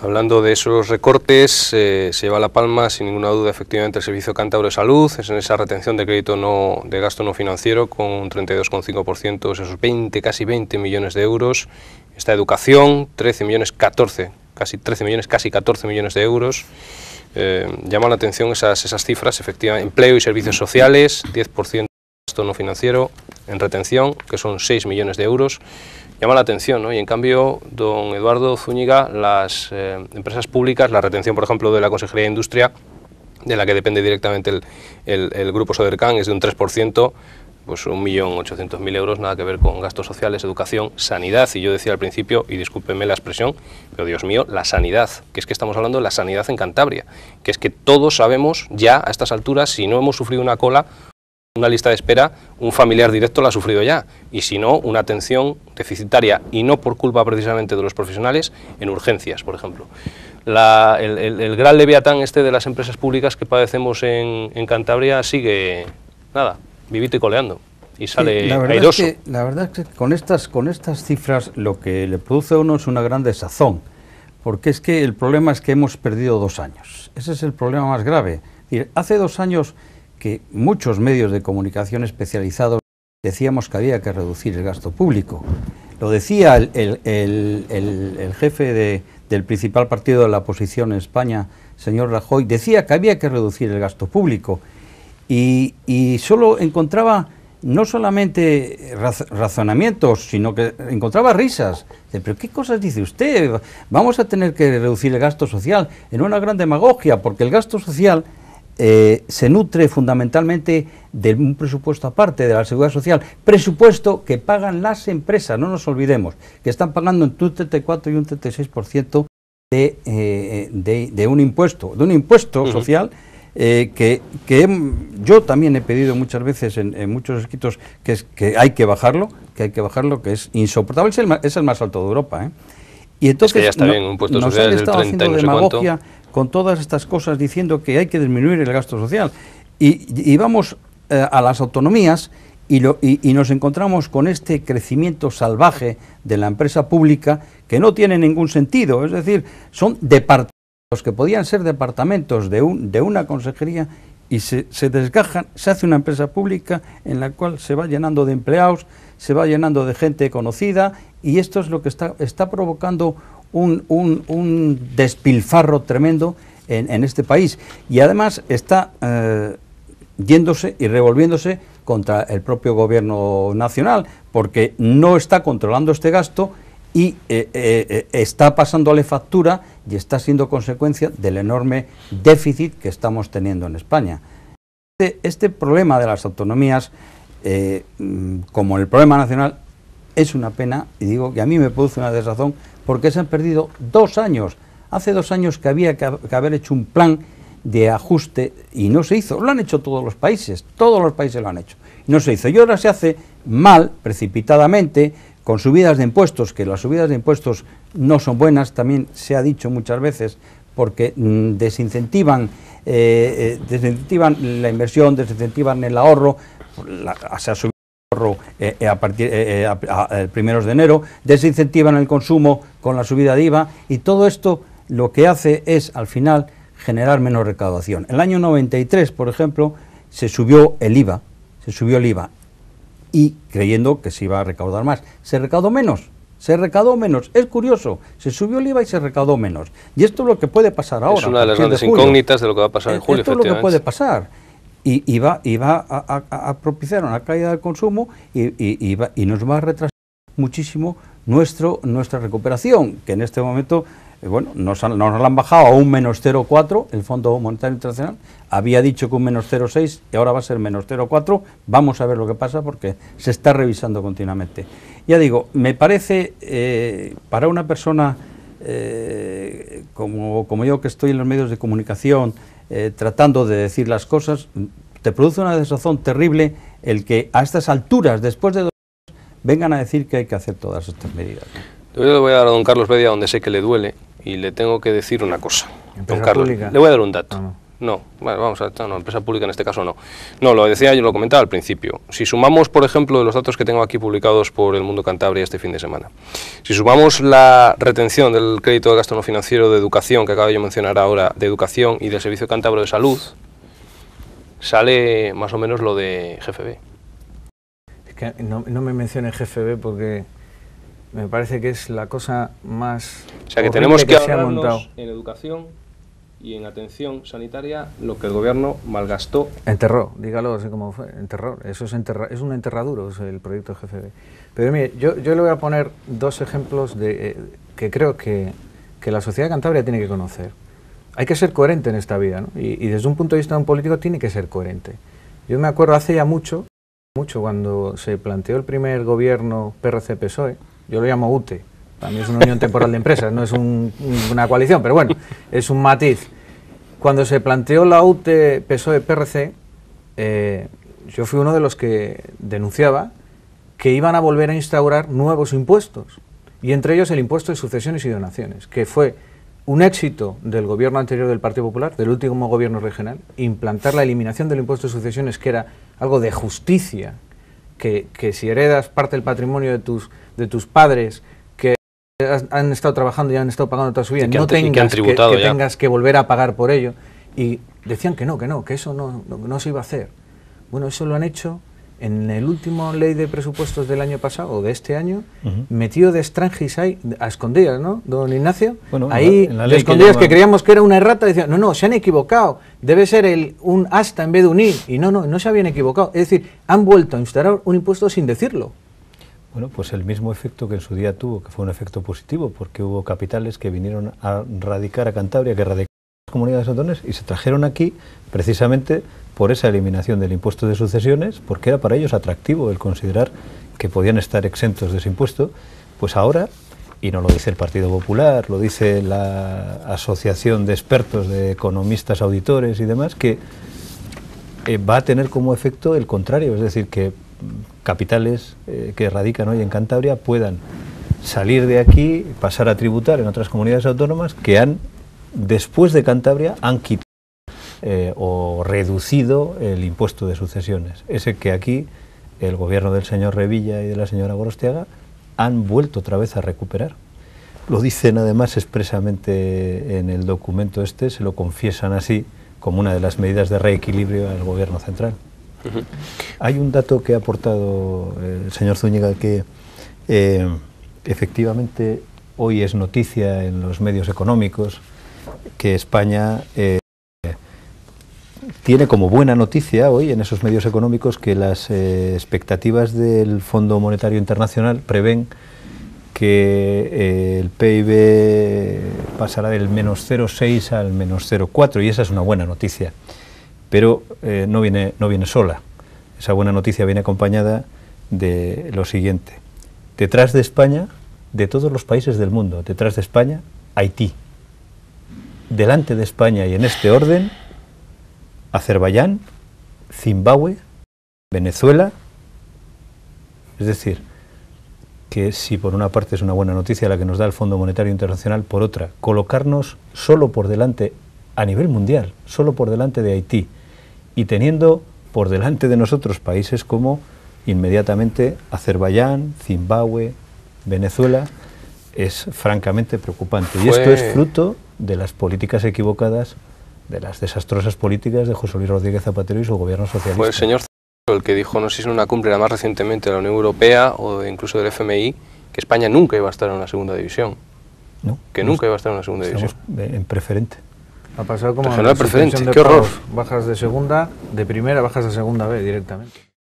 Hablando de esos recortes, se lleva la palma sin ninguna duda efectivamente el Servicio Cántabro de Salud, es en esa retención de crédito de gasto no financiero con un 32,5%, esos casi 20 millones de euros. Esta educación, 13 millones, casi 14 millones de euros. Llama la atención esas cifras, efectivamente, empleo y servicios sociales, 10% de gasto no financiero en retención, que son 6 millones de euros. Llama la atención, ¿no? Y en cambio, don Eduardo Zúñiga, las empresas públicas, la retención, por ejemplo, de la Consejería de Industria, de la que depende directamente el grupo Sodercan, es de un 3%, pues 1.800.000 euros, nada que ver con gastos sociales, educación, sanidad. Y yo decía al principio, y discúlpeme la expresión, pero Dios mío, la sanidad, que es que estamos hablando de la sanidad en Cantabria, que es que todos sabemos ya a estas alturas, si no hemos sufrido una cola, una lista de espera, un familiar directo la ha sufrido ya, y si no, una atención deficitaria, y no por culpa precisamente de los profesionales, en urgencias, por ejemplo. El gran leviatán de las empresas públicas que padecemos en Cantabria sigue, nada, vivito y coleando, y sale airoso. La verdad es que con estas cifras lo que le produce a uno es una gran desazón, porque es que el problema es que hemos perdido 2 años, ese es el problema más grave. Es decir, hace 2 años que muchos medios de comunicación especializados decíamos que había que reducir el gasto público. Lo decía el jefe del principal partido de la oposición en España, señor Rajoy, decía que había que reducir el gasto público y solo encontraba no solamente razonamientos, sino que encontraba risas. ¿Pero qué cosas dice usted? Vamos a tener que reducir el gasto social, en una gran demagogia, porque el gasto social se nutre fundamentalmente de un presupuesto aparte, de la Seguridad Social, presupuesto que pagan las empresas, no nos olvidemos, que están pagando entre un 34 y un 36% de un impuesto social, que yo también he pedido muchas veces en muchos escritos que hay que bajarlo, que es insoportable, es el más alto de Europa, Y entonces es que ya está bien, un impuesto social del 30 y no sé demagogia con todas estas cosas diciendo que hay que disminuir el gasto social. Y vamos a las autonomías y nos encontramos con este crecimiento salvaje de la empresa pública que no tiene ningún sentido. Es decir, son departamentos que podían ser departamentos de una consejería y se desgajan, se hace una empresa pública en la cual se va llenando de empleados, se va llenando de gente conocida, y esto es lo que está provocando un despilfarro tremendo en este país, y además está yéndose y revolviéndose contra el propio gobierno nacional, porque no está controlando este gasto y está pasándole factura y está siendo consecuencia del enorme déficit que estamos teniendo en España. Este problema de las autonomías, como el problema nacional, es una pena, y digo que a mí me produce una desazón, porque se han perdido 2 años. Hace 2 años que había que haber hecho un plan de ajuste y no se hizo. Lo han hecho todos los países lo han hecho, y no se hizo. Y ahora se hace mal, precipitadamente, con subidas de impuestos, que las subidas de impuestos no son buenas, también se ha dicho muchas veces, porque desincentivan la inversión, desincentivan el ahorro, se ha subido el ahorro a primeros de enero, desincentivan el consumo con la subida de IVA, y todo esto lo que hace es, al final, generar menos recaudación. En el año 93, por ejemplo, se subió el IVA, y creyendo que se iba a recaudar más. Se recaudó menos, es curioso, se subió el IVA y se recaudó menos. Y esto es lo que puede pasar ahora. Es una de las grandes incógnitas de lo que va a pasar en julio, esto es lo que puede pasar. Y va a propiciar una caída del consumo y nos va a retrasar muchísimo nuestra recuperación, que en este momento, nos la han bajado a un menos 0,4, el Fondo Monetario Internacional había dicho que un menos 0,6 y ahora va a ser menos 0,4, vamos a ver lo que pasa porque se está revisando continuamente. Ya digo, me parece, para una persona como yo, que estoy en los medios de comunicación tratando de decir las cosas, te produce una desazón terrible el que a estas alturas, después de 2 años, vengan a decir que hay que hacer todas estas medidas. Yo le voy a dar a don Carlos Bedia donde sé que le duele, y le tengo que decir una cosa. Don Carlos, le voy a dar un dato. No, bueno, vamos a no, empresa pública en este caso no. No, lo decía, yo lo comentaba al principio. Si sumamos, por ejemplo, de los datos que tengo aquí publicados por El Mundo Cantabria este fin de semana, si sumamos la retención del crédito de gasto no financiero de educación, que acabo de mencionar ahora, de educación y del Servicio Cántabro de Salud, sale más o menos lo de GFB. Es que no me mencione GFB porque me parece que es la cosa más... O sea, que tenemos que ahorrarnos en educación y en atención sanitaria lo que el gobierno malgastó. Enterró, dígalo así como fue, enterró. Eso es un enterraduro, es el proyecto GFB. Pero mire, yo le voy a poner dos ejemplos que creo que la sociedad de Cantabria tiene que conocer. Hay que ser coherente en esta vida, ¿no? Y desde un punto de vista de un político tiene que ser coherente. Yo me acuerdo hace ya mucho cuando se planteó el primer gobierno PRC-PSOE, yo lo llamo UTE, también es una unión temporal de empresas, no es una coalición, pero bueno, es un matiz. Cuando se planteó la UTE PSOE-PRC, yo fui uno de los que denunciaba que iban a volver a instaurar nuevos impuestos, y entre ellos el impuesto de sucesiones y donaciones, que fue un éxito del gobierno anterior del Partido Popular, del último gobierno regional, implantar la eliminación del impuesto de sucesiones, que era algo de justicia, que si heredas parte del patrimonio de tus padres, que han estado trabajando y han estado pagando toda su vida, no tengas que volver a pagar por ello. Y decían que eso no se iba a hacer. Bueno, eso lo han hecho en el último ley de presupuestos del año pasado, o de este año, metido de estrangis ahí, a escondidas, ¿no, don Ignacio? Bueno, ahí, en la de escondidas, que creíamos que era una errata, decían, no, se han equivocado, debe ser un hasta en vez de un i, y no se habían equivocado. Es decir, han vuelto a instaurar un impuesto sin decirlo. Bueno, pues el mismo efecto que en su día tuvo, que fue un efecto positivo, porque hubo capitales que vinieron a radicar a Cantabria, que radicaron en las comunidades autónomas y se trajeron aquí precisamente por esa eliminación del impuesto de sucesiones, porque era para ellos atractivo el considerar que podían estar exentos de ese impuesto. Pues ahora, y no lo dice el Partido Popular, lo dice la Asociación de Expertos, de Economistas, Auditores y demás, que va a tener como efecto el contrario, es decir, que capitales que radican hoy en Cantabria puedan salir de aquí, pasar a tributar en otras comunidades autónomas que después de Cantabria, han quitado o reducido el impuesto de sucesiones, ese que aquí el gobierno del señor Revilla y de la señora Gorostiaga han vuelto otra vez a recuperar. Lo dicen además expresamente en el documento se lo confiesan así como una de las medidas de reequilibrio al gobierno central. Hay un dato que ha aportado el señor Zúñiga que efectivamente hoy es noticia en los medios económicos, que España tiene como buena noticia hoy en esos medios económicos que las expectativas del Fondo Monetario Internacional prevén que el PIB pasará del -0,6 al -0,4, y esa es una buena noticia. Pero no viene sola. Esa buena noticia viene acompañada de lo siguiente. Detrás de España, de todos los países del mundo, detrás de España, Haití. Delante de España, y en este orden, Azerbaiyán, Zimbabue, Venezuela. Es decir, que si por una parte es una buena noticia la que nos da el Fondo Monetario Internacional, por otra, colocarnos solo por delante, a nivel mundial, solo por delante de Haití, y teniendo por delante de nosotros países como inmediatamente Azerbaiyán, Zimbabue, Venezuela, es francamente preocupante. Y esto es fruto de las políticas equivocadas, de las desastrosas políticas de José Luis Rodríguez Zapatero y su gobierno socialista. Fue el señor el que dijo, no sé si en una cumbre más recientemente de la Unión Europea o incluso del FMI, que España nunca iba a estar en una segunda división. No, que nunca iba a estar en una segunda división. En preferente. Ha pasado como regional preferente, qué horror. Bajas de segunda, de primera bajas a segunda B directamente.